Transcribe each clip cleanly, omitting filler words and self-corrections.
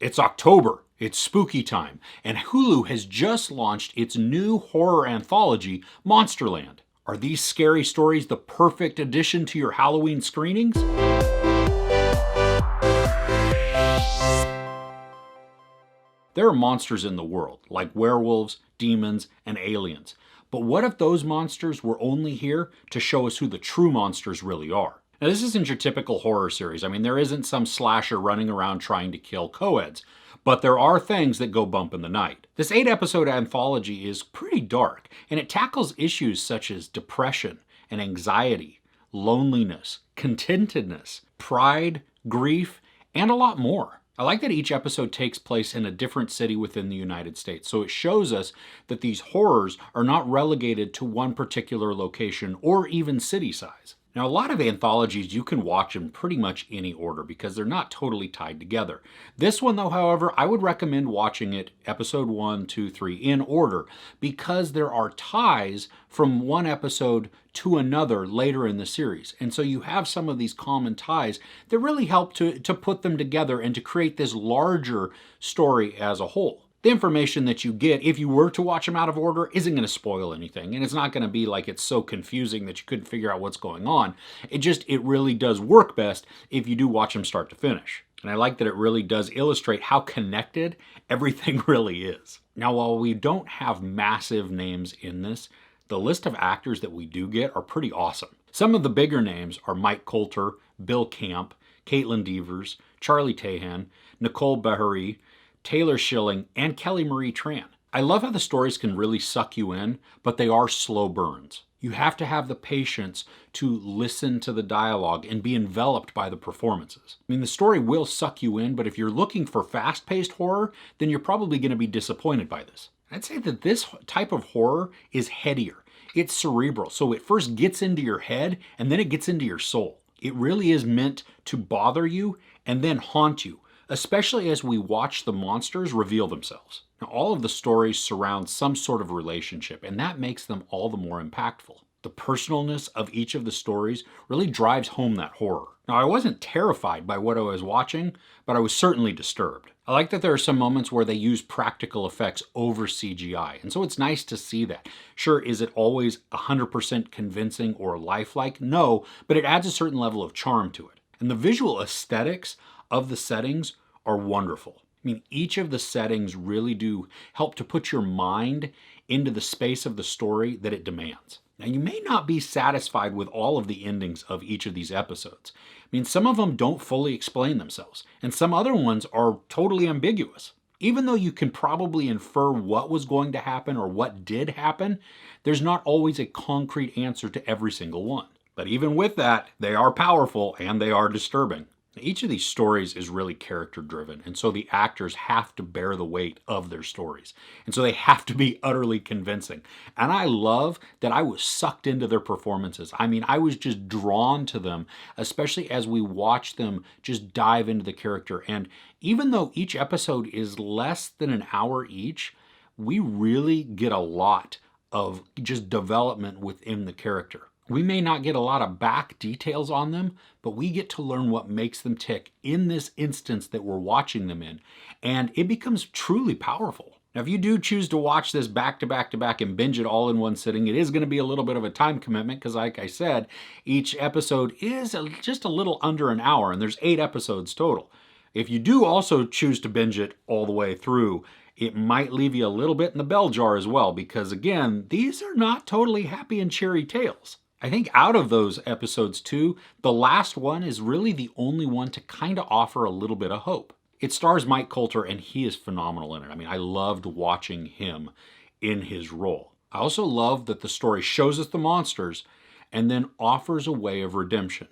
It's October, it's spooky time, and Hulu has just launched its new horror anthology, Monsterland. Are these scary stories the perfect addition to your Halloween screenings? There are monsters in the world, like werewolves, demons, and aliens. But what if those monsters were only here to show us who the true monsters really are? Now, this isn't your typical horror series. I mean, there isn't some slasher running around trying to kill co-eds. But there are things that go bump in the night. This 8-episode anthology is pretty dark, and it tackles issues such as depression and anxiety, loneliness, contentedness, pride, grief, and a lot more. I like that each episode takes place in a different city within the United States, so it shows us that these horrors are not relegated to one particular location or even city size. Now, a lot of anthologies you can watch in pretty much any order because they're not totally tied together. This one, though, however, I would recommend watching it episode 1, 2, 3 in order because there are ties from one episode to another later in the series. And so you have some of these common ties that really help to put them together and to create this larger story as a whole. The information that you get, if you were to watch them out of order, isn't going to spoil anything. And it's not going to be like it's so confusing that you couldn't figure out what's going on. It really does work best if you do watch them start to finish. And I like that it really does illustrate how connected everything really is. Now, while we don't have massive names in this, the list of actors that we do get are pretty awesome. Some of the bigger names are Mike Coulter, Bill Camp, Caitlin Devers, Charlie Tahan, Nicole Beharie, Taylor Schilling, and Kelly Marie Tran. I love how the stories can really suck you in, but they are slow burns. You have to have the patience to listen to the dialogue and be enveloped by the performances. I mean, the story will suck you in, but if you're looking for fast-paced horror, then you're probably going to be disappointed by this. I'd say that this type of horror is headier. It's cerebral, so it first gets into your head, and then it gets into your soul. It really is meant to bother you and then haunt you, especially as we watch the monsters reveal themselves. Now, all of the stories surround some sort of relationship, and that makes them all the more impactful. The personalness of each of the stories really drives home that horror. Now, I wasn't terrified by what I was watching, but I was certainly disturbed. I like that there are some moments where they use practical effects over CGI, and so it's nice to see that. Sure, is it always 100% convincing or lifelike? No, but it adds a certain level of charm to it. And the visual aesthetics of the settings are wonderful. I mean, each of the settings really do help to put your mind into the space of the story that it demands. Now, you may not be satisfied with all of the endings of each of these episodes. I mean, some of them don't fully explain themselves, and some other ones are totally ambiguous. Even though you can probably infer what was going to happen or what did happen, there's not always a concrete answer to every single one. But even with that, they are powerful and they are disturbing. Each of these stories is really character driven, and so the actors have to bear the weight of their stories. And so they have to be utterly convincing. And I love that I was sucked into their performances. I mean, I was just drawn to them, especially as we watch them just dive into the character. And even though each episode is less than an hour each, we really get a lot of just development within the character. We may not get a lot of back details on them, but we get to learn what makes them tick in this instance that we're watching them in, and it becomes truly powerful. Now, if you do choose to watch this back to back to back and binge it all in one sitting, it is going to be a little bit of a time commitment because, like I said, each episode is just a little under an hour, and there's 8 episodes total. If you do also choose to binge it all the way through, it might leave you a little bit in the bell jar as well because, again, these are not totally happy and cheery tales. I think out of those episodes too, the last one is really the only one to kind of offer a little bit of hope. It stars Mike Coulter and he is phenomenal in it. I mean, I loved watching him in his role. I also love that the story shows us the monsters and then offers a way of redemption.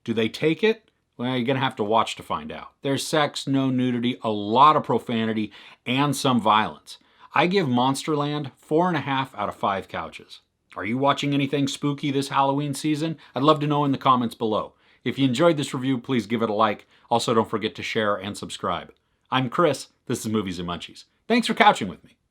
Do they take it? Well, you're going to have to watch to find out. There's sex, no nudity, a lot of profanity, and some violence. I give Monsterland 4.5 out of 5 couches. Are you watching anything spooky this Halloween season? I'd love to know in the comments below. If you enjoyed this review, please give it a like. Also, don't forget to share and subscribe. I'm Chris. This is Movies and Munchies. Thanks for couching with me.